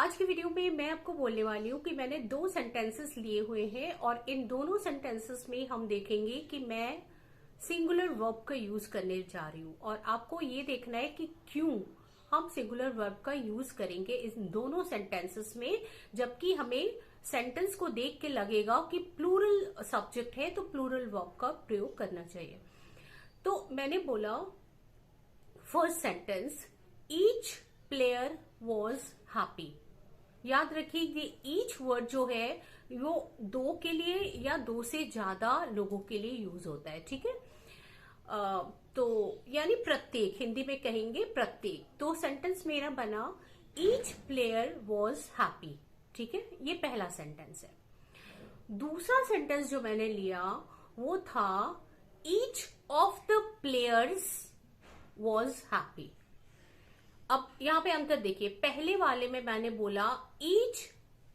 आज की वीडियो में मैं आपको बोलने वाली हूँ कि मैंने दो सेंटेंसेस लिए हुए हैं और इन दोनों सेंटेंसेस में हम देखेंगे कि मैं सिंगुलर वर्ब का यूज करने जा रही हूँ और आपको ये देखना है कि क्यों हम सिंगुलर वर्ब का यूज करेंगे इन दोनों सेंटेंसेस में, जबकि हमें सेंटेंस को देख के लगेगा कि प्लूरल सब्जेक्ट है तो प्लूरल वर्ब का प्रयोग करना चाहिए। तो मैंने बोला first sentence, each player was happy. याद रखिए कि ईच वर्ड जो है वो दो के लिए या दो से ज्यादा लोगों के लिए यूज होता है, ठीक है। तो यानी प्रत्येक, हिंदी में कहेंगे प्रत्येक। तो सेंटेंस मेरा बना ईच प्लेयर वॉज हैप्पी, ठीक है, ये पहला सेंटेंस है। दूसरा सेंटेंस जो मैंने लिया वो था each of the players was happy. अब यहां पे अंतर देखिए, पहले वाले में मैंने बोला ईच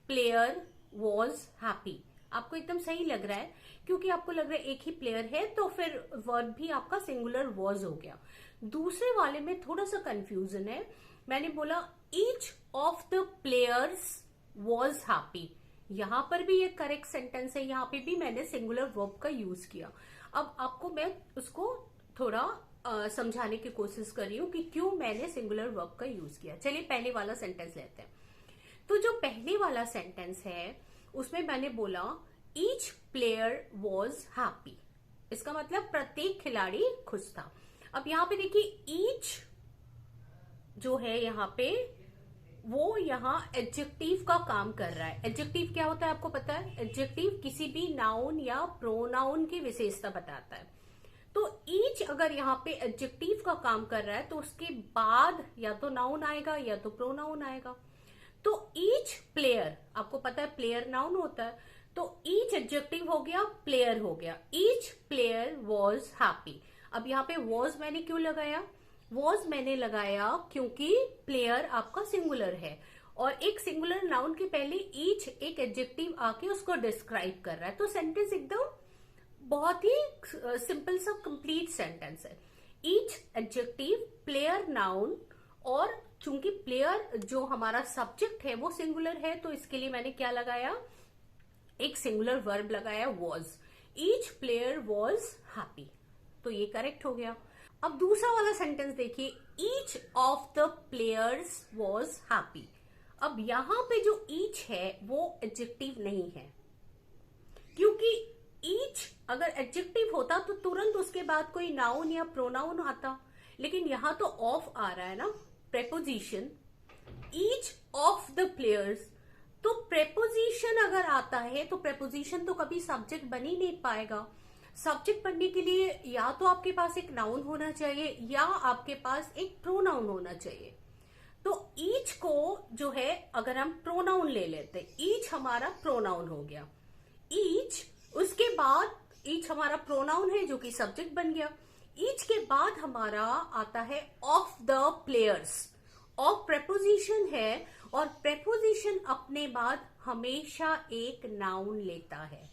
प्लेयर वॉज हैप्पी, आपको एकदम सही लग रहा है क्योंकि आपको लग रहा है एक ही प्लेयर है, तो फिर वर्ब भी आपका सिंगुलर वॉज हो गया। दूसरे वाले में थोड़ा सा कंफ्यूजन है, मैंने बोला each of the players was happy. यहां पर भी ये करेक्ट सेंटेंस है, यहां पे भी मैंने सिंगुलर वर्ब का यूज किया। अब आपको मैं उसको थोड़ा समझाने की कोशिश कर रही हूं कि क्यों मैंने सिंगुलर वर्ब का यूज किया। चलिए पहले वाला सेंटेंस लेते हैं। तो जो पहले वाला सेंटेंस है उसमें मैंने बोला ईच प्लेयर वॉज हैप्पी, इसका मतलब प्रत्येक खिलाड़ी खुश था। अब यहां पे देखिए ईच जो है यहाँ पे वो यहाँ एडजेक्टिव का काम कर रहा है। एडजेक्टिव क्या होता है आपको पता है? एडजेक्टिव किसी भी नाउन या प्रोनाउन की विशेषता बताता है। तो ईच अगर यहाँ पे एडजेक्टिव का काम कर रहा है तो उसके बाद या तो नाउन आएगा या तो प्रोनाउन आएगा। तो ईच प्लेयर, आपको पता है प्लेयर नाउन होता है, तो ईच एडजेक्टिव हो गया, प्लेयर हो गया। Each player was happy. अब यहाँ पे वॉज मैंने क्यों लगाया? वॉज मैंने लगाया क्योंकि प्लेयर आपका सिंगुलर है और एक सिंगुलर नाउन के पहले ईच एक एडजेक्टिव आके उसको डिस्क्राइब कर रहा है। तो सेंटेंस एकदम बहुत ही सिंपल सा कंप्लीट सेंटेंस है। ईच एडजेक्टिव, प्लेयर नाउन, और चूंकि प्लेयर जो हमारा सब्जेक्ट है वो सिंगुलर है तो इसके लिए मैंने क्या लगाया? एक सिंगुलर वर्ब लगाया, was. Each player was happy, तो ये करेक्ट हो गया। अब दूसरा वाला सेंटेंस देखिए, each of the players was happy. अब यहां पे जो ईच है वो एडजेक्टिव नहीं है, क्योंकि ईच अगर एडजेक्टिव होता तो तुरंत उसके बाद कोई नाउन या प्रोनाउन आता, लेकिन यहां तो ऑफ आ रहा है ना, preposition. Each of the players, तो प्रेपोजिशन अगर आता है तो प्रेपोजिशन तो कभी सब्जेक्ट बन ही नहीं पाएगा। सब्जेक्ट बनने के लिए या तो आपके पास एक नाउन होना चाहिए या आपके पास एक प्रोनाउन होना चाहिए। तो ईच को जो है अगर हम प्रोनाउन ले लेते, ईच हमारा प्रोनाउन हो गया। ईच, उसके बाद ईच हमारा प्रोनाउन है जो कि सब्जेक्ट बन गया। ईच के बाद हमारा आता है of the players. Of preposition है और प्रेपोजिशन अपने बाद हमेशा एक नाउन लेता है,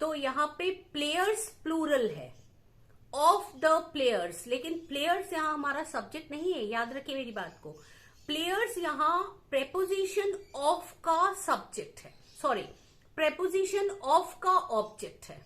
तो यहां पे प्लेयर्स प्लूरल है, ऑफ द प्लेयर्स, लेकिन प्लेयर्स यहां हमारा सब्जेक्ट नहीं है, याद रखिए मेरी बात को। प्लेयर्स यहां प्रेपोजिशन ऑफ का सब्जेक्ट है, सॉरी प्रेपोजिशन ऑफ का ऑब्जेक्ट है,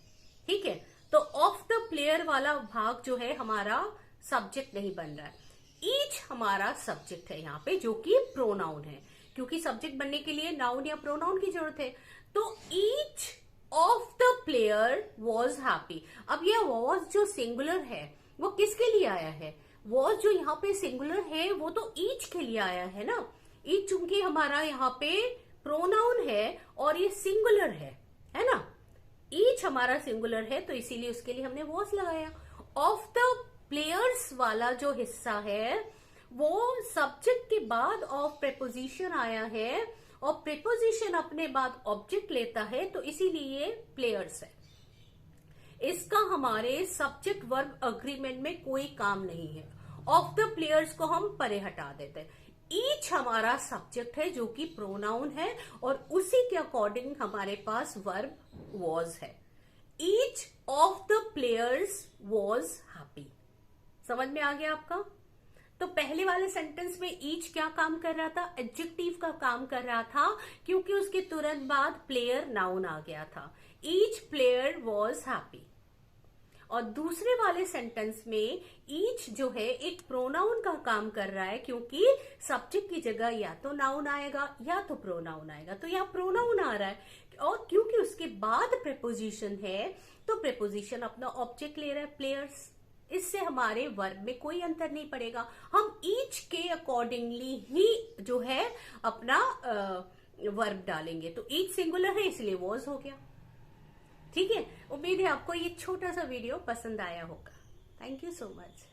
ठीक है। तो ऑफ द प्लेयर वाला भाग जो है हमारा सब्जेक्ट नहीं बन रहा है। ईच हमारा सब्जेक्ट है यहाँ पे जो कि प्रोनाउन है, क्योंकि सब्जेक्ट बनने के लिए नाउन या प्रोनाउन की जरूरत है। तो each of the player was happy. अब यह वॉज जो सिंगुलर है वो किसके लिए आया है? वॉज जो यहाँ पे सिंगुलर है वो तो ईच के लिए आया है ना। ईच चूंकि हमारा यहाँ पे प्रोनाउन है और ये सिंगुलर है ना। ईच हमारा सिंगुलर है तो इसीलिए उसके लिए हमने वॉज लगाया। ऑफ द प्लेयर्स वाला जो हिस्सा है वो सब्जेक्ट के बाद ऑफ प्रेपोजिशन आया है और प्रेपोजिशन अपने बाद ऑब्जेक्ट लेता है, तो इसीलिए प्लेयर्स है। इसका हमारे सब्जेक्ट वर्ब अग्रीमेंट में कोई काम नहीं है। ऑफ द प्लेयर्स को हम परे हटा देते हैं। ईच हमारा सब्जेक्ट है जो कि प्रोनाउन है और उसी के अकॉर्डिंग हमारे पास वर्ब वॉज है। Each of the players was happy. समझ में आ गया आपका? तो पहले वाले सेंटेंस में ईच क्या काम कर रहा था, एडजेक्टिव का काम कर रहा था, क्योंकि उसके तुरंत बाद प्लेयर नाउन आ गया था। Each player was happy. और दूसरे वाले सेंटेंस में ईच जो है एक प्रोनाउन का काम कर रहा है, क्योंकि सब्जेक्ट की जगह या तो नाउन आएगा या तो प्रोनाउन आएगा, तो यहाँ प्रोनाउन आ रहा है। और क्योंकि उसके बाद प्रेपोजिशन है तो प्रेपोजिशन अपना ऑब्जेक्ट ले रहा है, प्लेयर्स। इससे हमारे वर्ब में कोई अंतर नहीं पड़ेगा, हम ईच के अकॉर्डिंगली ही जो है अपना वर्ब डालेंगे। तो ईच सिंगुलर है इसलिए वॉज हो गया। ठीक है, उम्मीद है आपको ये छोटा सा वीडियो पसंद आया होगा। Thank you so much.